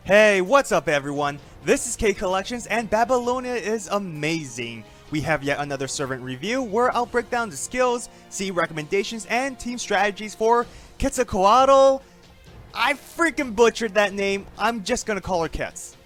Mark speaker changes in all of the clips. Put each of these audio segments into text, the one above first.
Speaker 1: Hey, what's up everyone? This is K Collections and Babylonia is amazing. We have yet another servant review where I'll break down the skills, see recommendations, and team strategies for Quetzalcoatl. I freaking butchered that name, I'm just gonna call her Quetz.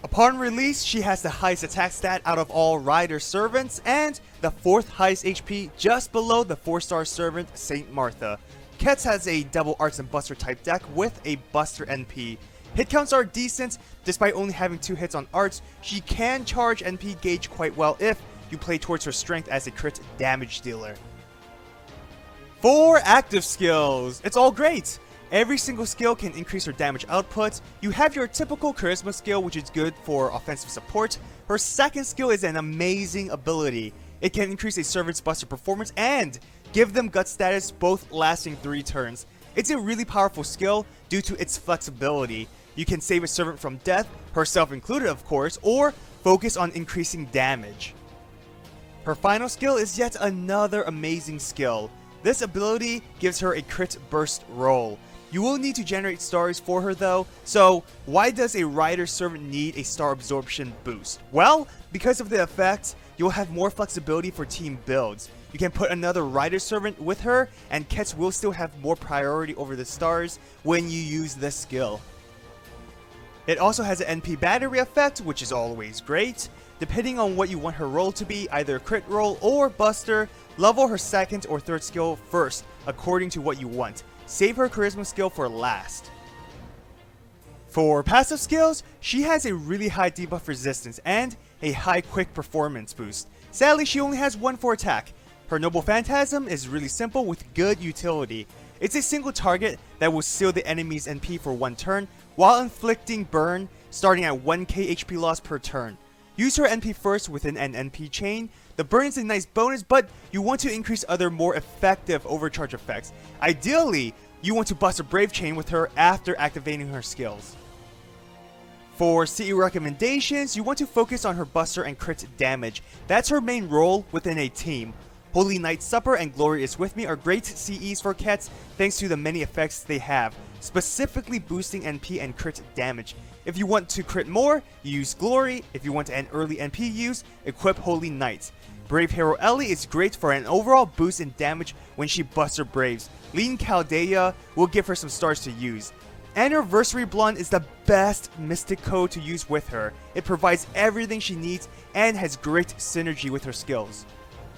Speaker 1: Upon release, she has the highest attack stat out of all rider servants and the 4th highest HP just below the 4-star servant Saint Martha. Quetz has a double arts and buster type deck with a buster NP. Hit counts are decent. Despite only having 2 hits on arts, she can charge NP gauge quite well if you play towards her strength as a crit damage dealer. For active skills, it's all great. Every single skill can increase her damage output. You have your typical charisma skill, which is good for offensive support. Her second skill is an amazing ability. It can increase a servant's buster performance and give them gut status, both lasting 3 turns. It's a really powerful skill due to its flexibility. You can save a servant from death, herself included of course, or focus on increasing damage. Her final skill is yet another amazing skill. This ability gives her a crit burst roll. You will need to generate stars for her though, so why does a rider servant need a star absorption boost? Well, because of the effect, you'll have more flexibility for team builds. You can put another rider servant with her, and Quetz will still have more priority over the stars when you use this skill. It also has an NP battery effect, which is always great. Depending on what you want her roll to be, either crit roll or buster, level her second or third skill first, according to what you want. Save her charisma skill for last. For passive skills, she has a really high debuff resistance and a high quick performance boost. Sadly, she only has 1 for attack. Her Noble Phantasm is really simple with good utility. It's a single target that will seal the enemy's NP for 1 turn, while inflicting burn starting at 1k HP loss per turn. Use her NP first within an NP chain. The burn is a nice bonus, but you want to increase other more effective overcharge effects. Ideally, you want to bust a Brave Chain with her after activating her skills. For CE recommendations, you want to focus on her buster and crit damage. That's her main role within a team. Holy Night Supper and Glory is With Me are great CEs for Quetz thanks to the many effects they have, specifically boosting NP and crit damage. If you want to crit more, you use Glory. If you want an early NP use, equip Holy Night. Brave Hero Ellie is great for an overall boost in damage when she busts her Braves. Lean Chaldea will give her some stars to use. Anniversary Blonde is the best Mystic Code to use with her. It provides everything she needs and has great synergy with her skills.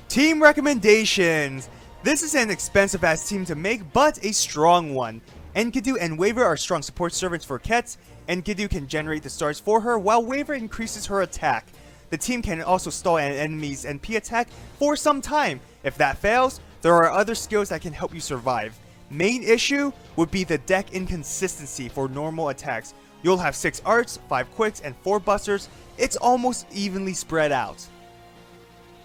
Speaker 1: Team recommendations! This is an expensive ass team to make, but a strong one. Enkidu and Waver are strong support servants for Quetz. Enkidu can generate the stars for her, while Waver increases her attack. The team can also stall an enemy's NP attack for some time. If that fails, there are other skills that can help you survive. Main issue would be the deck inconsistency for normal attacks. You'll have 6 arts, 5 quicks, and 4 busters. It's almost evenly spread out.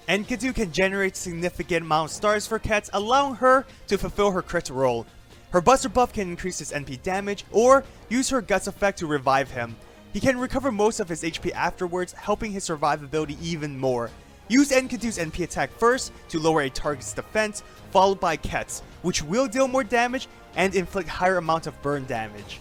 Speaker 1: Enkidu can generate significant amount of stars for Quetz, allowing her to fulfill her crit roll. Her buster buff can increase his NP damage, or use her guts effect to revive him. He can recover most of his HP afterwards, helping his survivability even more. Use Enkidu's NP attack first to lower a target's defense, followed by Quetz, which will deal more damage and inflict higher amount of burn damage.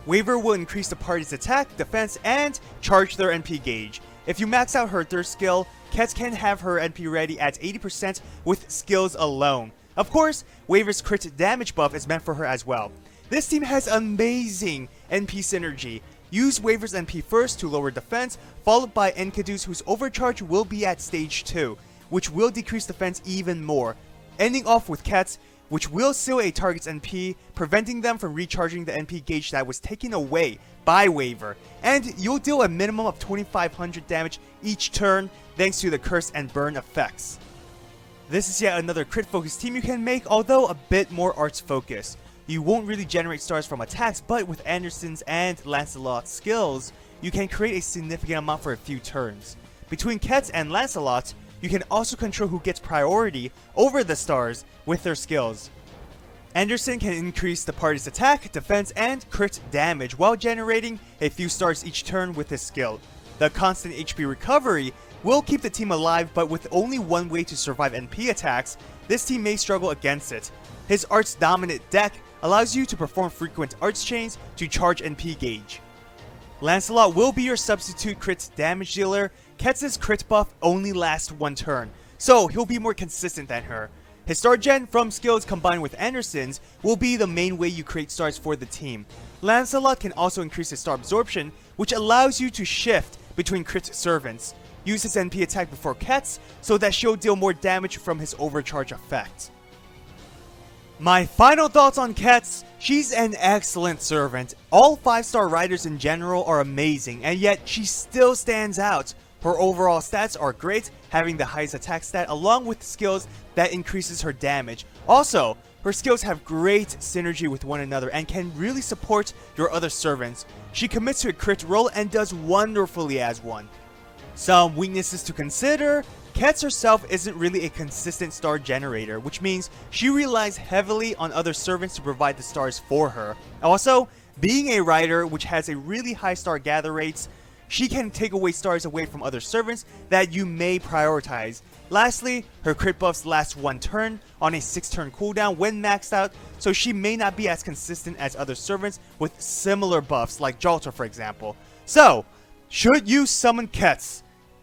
Speaker 1: Waver will increase the party's attack, defense, and charge their NP gauge. If you max out her third skill, Quetz can have her NP ready at 80% with skills alone. Of course, Waver's crit damage buff is meant for her as well. This team has amazing NP synergy. Use Waver's NP first to lower defense, followed by Enkidu's, whose overcharge will be at stage 2, which will decrease defense even more. Ending off with Quetz, which will seal a target's NP, preventing them from recharging the NP gauge that was taken away by Waver. And you'll deal a minimum of 2500 damage each turn thanks to the curse and burn effects. This is yet another crit focused team you can make, although a bit more arts focused. You won't really generate stars from attacks, but with Anderson's and Lancelot's skills, you can create a significant amount for a few turns. Between Quetz and Lancelot, you can also control who gets priority over the stars with their skills. Anderson can increase the party's attack, defense, and crit damage while generating a few stars each turn with his skill. The constant HP recovery will keep the team alive, but with only one way to survive NP attacks, this team may struggle against it. His arts dominant deck allows you to perform frequent arts chains to charge NP gauge. Lancelot will be your substitute crit damage dealer. Quetz's crit buff only lasts one turn, so he'll be more consistent than her. His star gen from skills combined with Anderson's will be the main way you create stars for the team. Lancelot can also increase his star absorption, which allows you to shift between crit servants. Use his NP attack before Quetz so that she'll deal more damage from his overcharge effect. My final thoughts on Quetz: she's an excellent servant. All 5-star riders in general are amazing, and yet she still stands out. Her overall stats are great, having the highest attack stat along with skills that increases her damage. Also, her skills have great synergy with one another and can really support your other servants. She commits to a crit roll and does wonderfully as one. Some weaknesses to consider: Quetz herself isn't really a consistent star generator, which means she relies heavily on other servants to provide the stars for her. Also, being a rider which has a really high star gather rates, she can take away stars away from other servants that you may prioritize. Lastly, her crit buffs last one turn on a 6-turn cooldown when maxed out, so she may not be as consistent as other servants with similar buffs like Jalta for example. So, should you summon Quetz?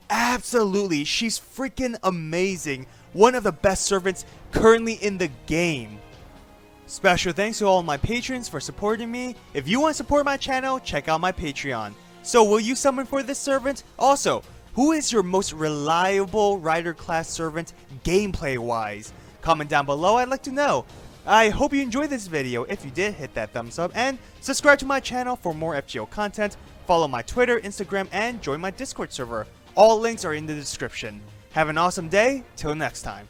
Speaker 1: Absolutely, she's freaking amazing. One of the best servants currently in the game. Special thanks to all my patrons for supporting me. If you want to support my channel, check out my Patreon. So will you summon for this servant? Also, who is your most reliable rider class servant gameplay wise? Comment down below, I'd like to know. I hope you enjoyed this video. If you did, hit that thumbs up and subscribe to my channel for more FGO content. Follow my Twitter, Instagram, and join my Discord server. All links are in the description. Have an awesome day. Till next time.